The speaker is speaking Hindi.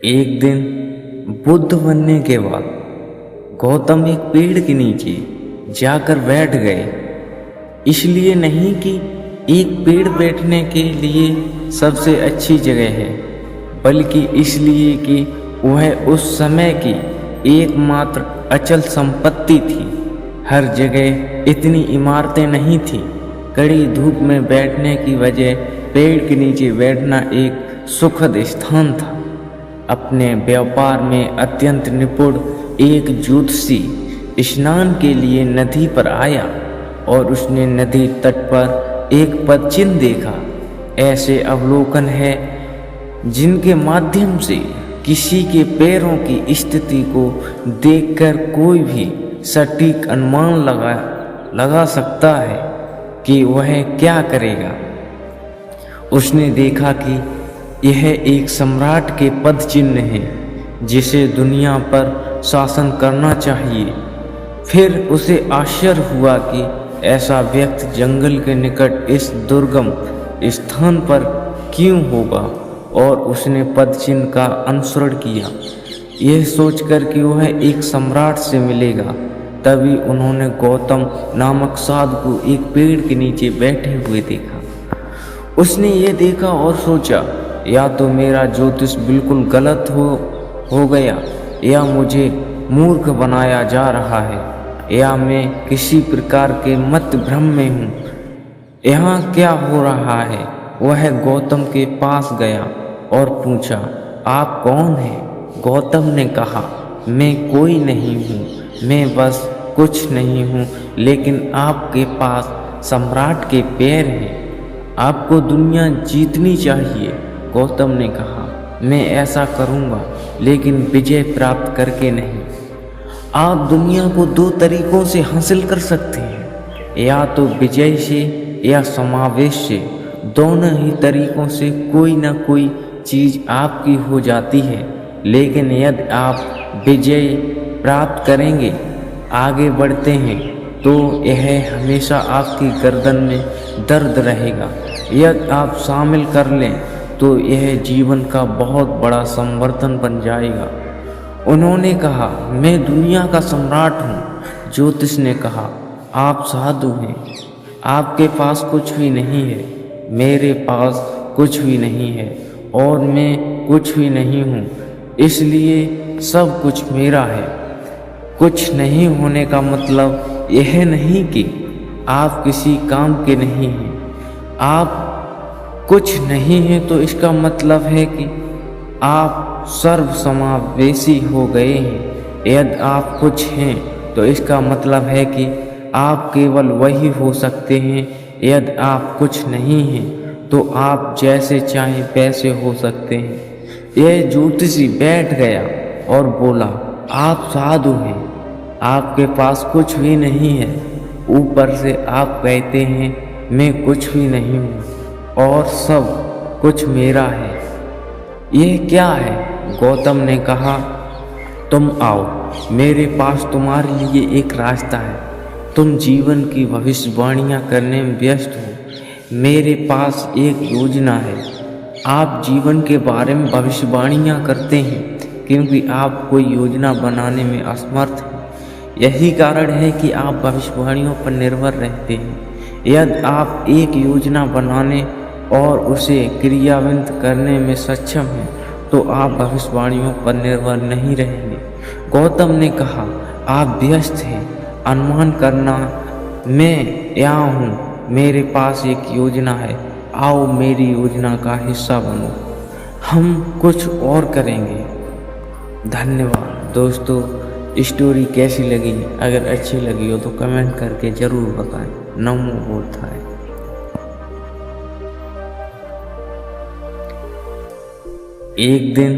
एक दिन बुद्ध बनने के बाद गौतम एक पेड़ के नीचे जाकर बैठ गए। इसलिए नहीं कि एक पेड़ बैठने के लिए सबसे अच्छी जगह है, बल्कि इसलिए कि वह उस समय की एकमात्र अचल संपत्ति थी। हर जगह इतनी इमारतें नहीं थी। कड़ी धूप में बैठने की वजह पेड़ के नीचे बैठना एक सुखद स्थान था। अपने व्यापार में अत्यंत निपुण एक ज्योतिषी स्नान के लिए नदी पर आया और उसने नदी तट पर एक पदचिन्ह देखा। ऐसे अवलोकन है जिनके माध्यम से किसी के पैरों की स्थिति को देखकर कोई भी सटीक अनुमान लगा सकता है कि वह क्या करेगा। उसने देखा कि यह एक सम्राट के पद चिन्ह है जिसे दुनिया पर शासन करना चाहिए। फिर उसे आश्चर्य हुआ कि ऐसा व्यक्ति जंगल के निकट इस दुर्गम स्थान पर क्यों होगा, और उसने पद चिन्ह का अनुसरण किया, यह सोचकर कि वह एक सम्राट से मिलेगा। तभी उन्होंने गौतम नामक साधु को एक पेड़ के नीचे बैठे हुए देखा। उसने ये देखा और सोचा, या तो मेरा ज्योतिष बिल्कुल गलत हो गया, या मुझे मूर्ख बनाया जा रहा है, या मैं किसी प्रकार के मत भ्रम में हूँ। यहाँ क्या हो रहा है? वह गौतम के पास गया और पूछा, आप कौन हैं? गौतम ने कहा, मैं कोई नहीं हूँ, मैं बस कुछ नहीं हूँ, लेकिन आपके पास सम्राट के पैर हैं। आपको दुनिया जीतनी चाहिए। गौतम ने कहा, मैं ऐसा करूँगा, लेकिन विजय प्राप्त करके नहीं। आप दुनिया को दो तरीकों से हासिल कर सकते हैं, या तो विजय से या समावेश से। दोनों ही तरीकों से कोई ना कोई चीज़ आपकी हो जाती है, लेकिन यदि आप विजय प्राप्त करेंगे, आगे बढ़ते हैं, तो यह हमेशा आपकी गर्दन में दर्द रहेगा। यदि आप शामिल कर लें तो यह जीवन का बहुत बड़ा संवर्धन बन जाएगा। उन्होंने कहा, मैं दुनिया का सम्राट हूँ। ज्योतिष ने कहा, आप साधु हैं, आपके पास कुछ भी नहीं है, मेरे पास कुछ भी नहीं है, और मैं कुछ भी नहीं हूँ, इसलिए सब कुछ मेरा है। कुछ नहीं होने का मतलब यह नहीं कि आप किसी काम के नहीं हैं। आप कुछ नहीं हैं तो इसका मतलब है कि आप सर्वसमावेशी हो गए हैं। यदि आप कुछ हैं तो इसका मतलब है कि आप केवल वही हो सकते हैं। यदि आप कुछ नहीं हैं तो आप जैसे चाहें वैसे हो सकते हैं। यह ज्योतिषी बैठ गया और बोला, आप साधु हैं, आपके पास कुछ भी नहीं है, ऊपर से आप कहते हैं मैं कुछ भी नहीं हूँ और सब कुछ मेरा है। यह क्या है? गौतम ने कहा, तुम आओ, मेरे पास तुम्हारे लिए एक रास्ता है। तुम जीवन की भविष्यवाणियाँ करने में व्यस्त हो। मेरे पास एक योजना है। आप जीवन के बारे में भविष्यवाणियाँ करते हैं क्योंकि आप कोई योजना बनाने में असमर्थ हैं। यही कारण है कि आप भविष्यवाणियों पर निर्भर रहते हैं। यदि आप एक योजना बनाने और उसे क्रियान्वित करने में सक्षम हैं तो आप भविष्यवाणियों पर निर्भर नहीं रहेंगे। गौतम ने कहा, आप व्यस्त हैं अनुमान करना। मैं यहाँ हूँ, मेरे पास एक योजना है, आओ मेरी योजना का हिस्सा बनो, हम कुछ और करेंगे। धन्यवाद दोस्तों। स्टोरी कैसी लगी? अगर अच्छी लगी हो तो कमेंट करके ज़रूर बताएं। नमो बुद्धाय। एक दिन